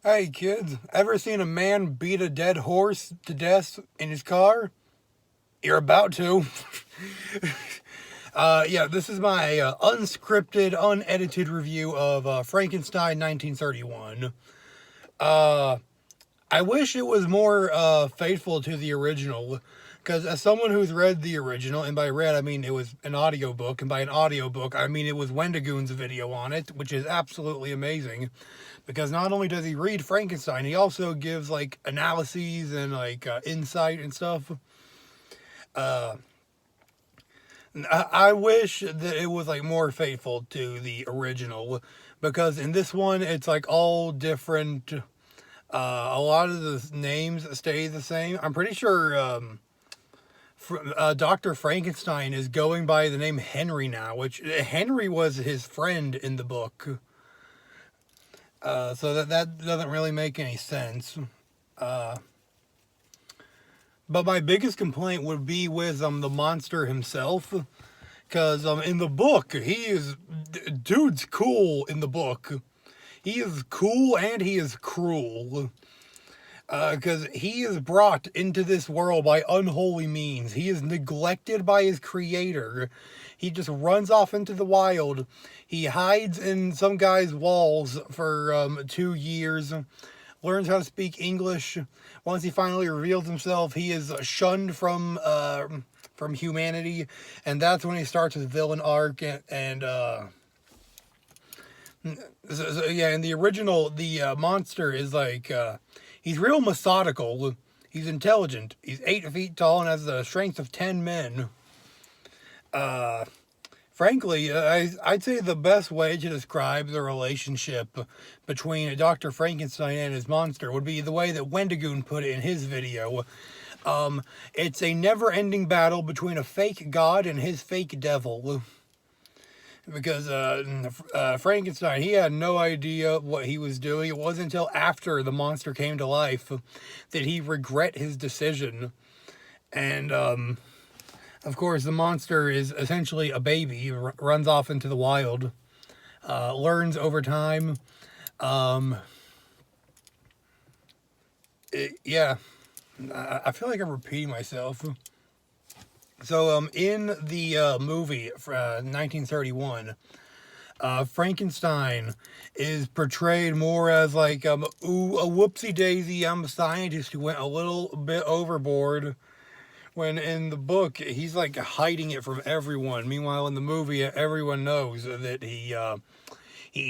Hey kids, ever seen a man beat a dead horse to death in his car? You're about to. Yeah, this is my unscripted, unedited review of Frankenstein 1931. Uh, I wish it was more faithful to the original, because as someone who's read the original, and by read I mean it was an audiobook, and by an audiobook I mean it was Wendigoon's video on it, which is absolutely amazing. Because not only does he read Frankenstein, he also gives like analyses and like insight and stuff. Uh, I wish that it was like more faithful to the original, because in this one it's like all different. A lot of the names stay the same. I'm pretty sure Dr. Frankenstein is going by the name Henry now, which Henry was his friend in the book. So that doesn't really make any sense. Uh, but my biggest complaint would be with the monster himself, because in the book dude's cool in the book. He is cool and he is cruel. Because he is brought into this world by unholy means. He is neglected by his creator. He just runs off into the wild. He hides in some guy's walls for 2 years. Learns how to speak English. Once he finally reveals himself, he is shunned from humanity, and that's when he starts his villain arc. Yeah, in the original, the monster is like he's real methodical. He's intelligent. He's 8 feet tall and has the strength of 10 men. Frankly, I'd say the best way to describe the relationship between Dr. Frankenstein and his monster would be the way that Wendigoon put it in his video. It's a never-ending battle between a fake god and his fake devil. Because Frankenstein, he had no idea what he was doing. It wasn't until after the monster came to life that he regret his decision. And of course, the monster is essentially a baby. He runs off into the wild, learns over time. Yeah, I feel like I'm repeating myself. So, in the movie 1931, Frankenstein is portrayed more as like, ooh, a whoopsie daisy, I'm a scientist who went a little bit overboard. When in the book, he's like hiding it from everyone. Meanwhile, in the movie, everyone knows that he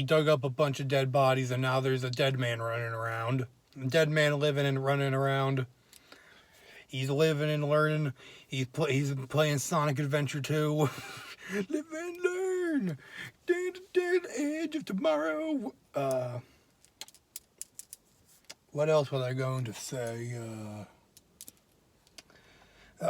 dug up a bunch of dead bodies, and now there's a dead man running around. A dead man living and running around. He's living and learning. He's playing Sonic Adventure 2. Live and learn. Day to day, the edge of tomorrow. What else was I going to say?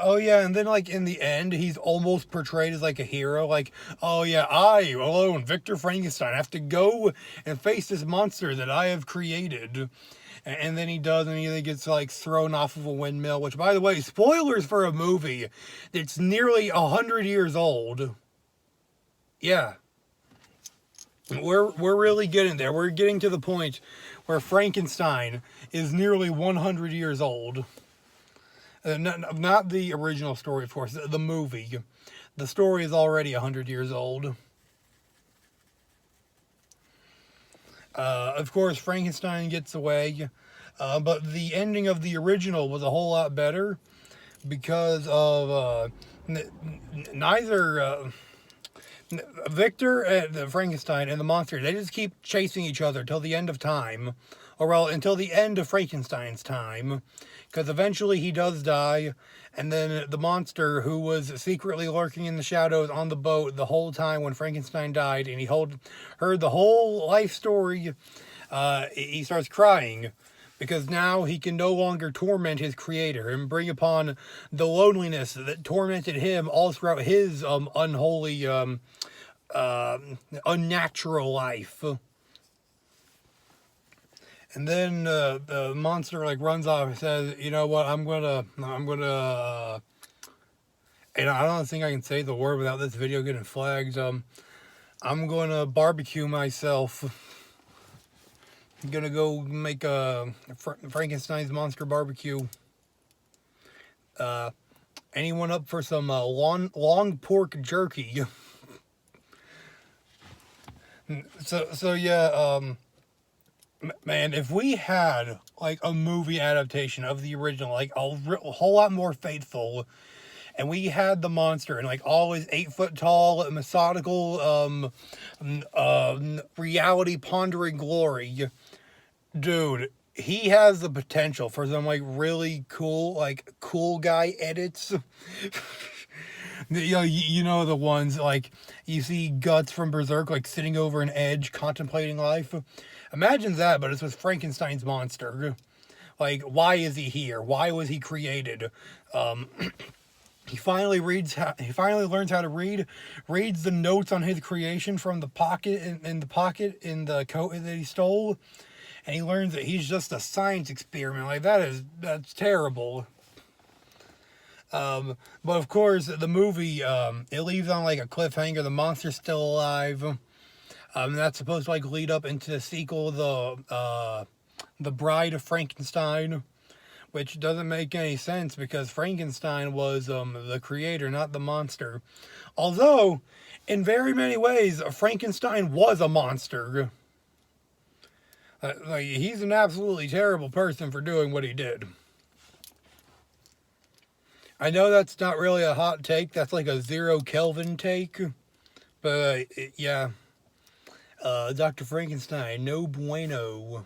Oh yeah, and then like in the end, he's almost portrayed as like a hero. Like, oh yeah, I alone, Victor Frankenstein, have to go and face this monster that I have created. And then he does, and he gets like thrown off of a windmill. Which, by the way, spoilers for a movie that's nearly 100 years old. Yeah, we're really getting there. We're getting to the point where Frankenstein is nearly 100 years old. Not the original story, of course, the movie. The story is already 100 years old. Of course, Frankenstein gets away, but the ending of the original was a whole lot better because of neither Victor, the Frankenstein, and the monster, they just keep chasing each other till the end of time. Or, well, until the end of Frankenstein's time. Because eventually he does die, and then the monster, who was secretly lurking in the shadows on the boat the whole time when Frankenstein died, and he heard the whole life story, he starts crying. Because now he can no longer torment his creator and bring upon the loneliness that tormented him all throughout his unholy, unnatural life. And then the monster like runs off and says, "You know what? I'm gonna." And I don't think I can say the word without this video getting flagged. I'm gonna barbecue myself. gonna go make a Frankenstein's monster barbecue. Anyone up for some long pork jerky? So yeah. Man, if we had like a movie adaptation of the original, like a whole lot more faithful, and we had the monster and like always 8 foot tall, methodical, reality pondering glory, dude. He has the potential for some like really cool guy edits. You know the ones like you see Guts from Berserk like sitting over an edge contemplating life. Imagine that, but it's with Frankenstein's monster. Like, why is he here? Why was he created? He finally learns how to read. Reads the notes on his creation from the pocket in the pocket in the coat that he stole, and he learns that he's just a science experiment. Like that's terrible. But of course, the movie it leaves on like a cliffhanger. The monster's still alive. That's supposed to like lead up into the sequel, the Bride of Frankenstein, which doesn't make any sense because Frankenstein was the creator, not the monster. Although, in very many ways, Frankenstein was a monster. Like he's an absolutely terrible person for doing what he did. I know that's not really a hot take. That's like a 0 Kelvin take. But yeah. Dr. Frankenstein, no bueno.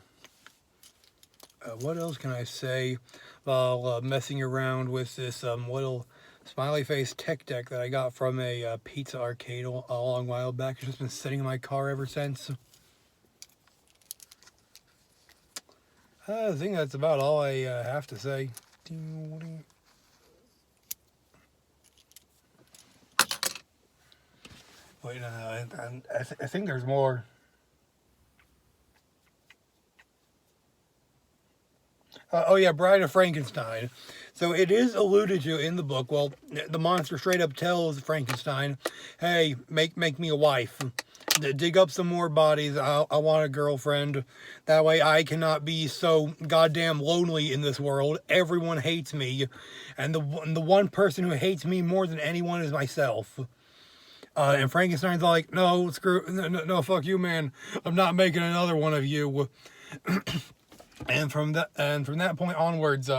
What else can I say while messing around with this little smiley face tech deck that I got from a pizza arcade a long while back? It's just been sitting in my car ever since. I think that's about all I have to say. Wait, I think there's more. Oh yeah, Bride of Frankenstein. So it is alluded to in the book. Well, the monster straight up tells Frankenstein, "Hey, make me a wife. Dig up some more bodies. I want a girlfriend. That way I cannot be so goddamn lonely in this world. Everyone hates me, and the one person who hates me more than anyone is myself." And Frankenstein's like, "No, no, fuck you, man. I'm not making another one of you." And from that point onwards,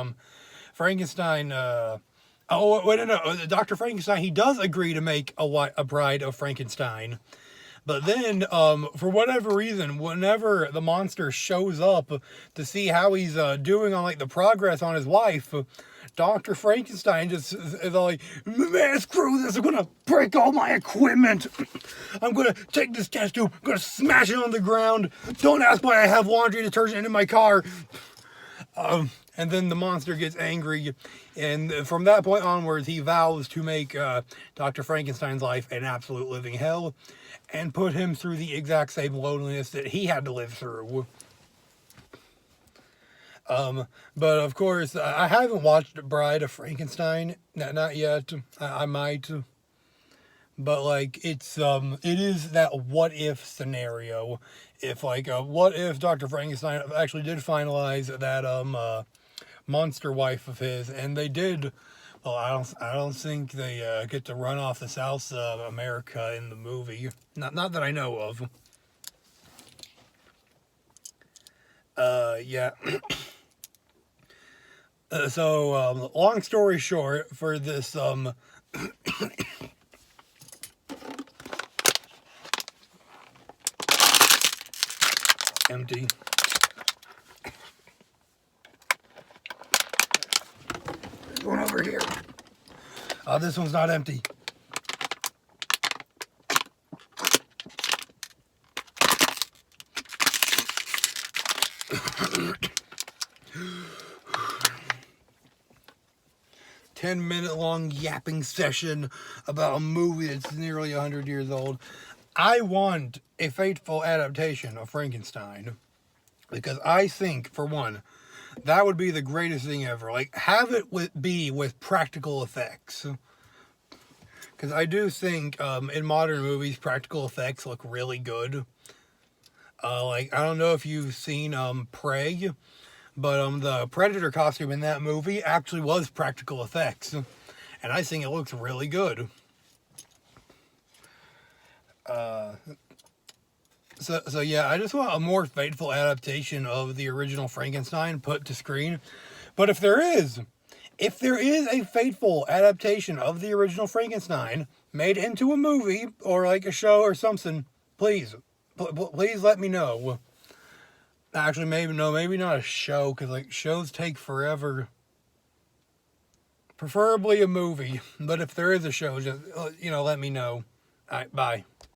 Frankenstein. Oh wait, no, Dr. Frankenstein. He does agree to make a bride of Frankenstein, but then, for whatever reason, whenever the monster shows up to see how he's doing on like the progress on his wife, Dr. Frankenstein just is like, "Man, screw this, I'm gonna break all my equipment. I'm gonna take this test tube, I'm gonna smash it on the ground. Don't ask why I have laundry detergent in my car." And then the monster gets angry, and from that point onwards, he vows to make Dr. Frankenstein's life an absolute living hell, and put him through the exact same loneliness that he had to live through. But of course, I haven't watched Bride of Frankenstein, not yet. I might, but like it is that what if scenario. If like what if Dr. Frankenstein actually did finalize that monster wife of his, and they did. Well, I don't think they get to run off the South America in the movie. Not that I know of. Yeah. So, long story short, for this, empty. There's one over here. This one's not empty. Ten-minute-long yapping session about a movie that's nearly 100 years old. I want a faithful adaptation of Frankenstein, because I think, for one, that would be the greatest thing ever. Like, have it be with practical effects. Because I do think in modern movies, practical effects look really good. Like, I don't know if you've seen Prey, but the Predator costume in that movie actually was practical effects, and I think it looks really good. So yeah, I just want a more faithful adaptation of the original Frankenstein put to screen. But if there is a faithful adaptation of the original Frankenstein made into a movie or like a show or something, please, please let me know. Actually, maybe no, maybe not a show, because like shows take forever. Preferably a movie, but if there is a show, just let me know. All right, bye.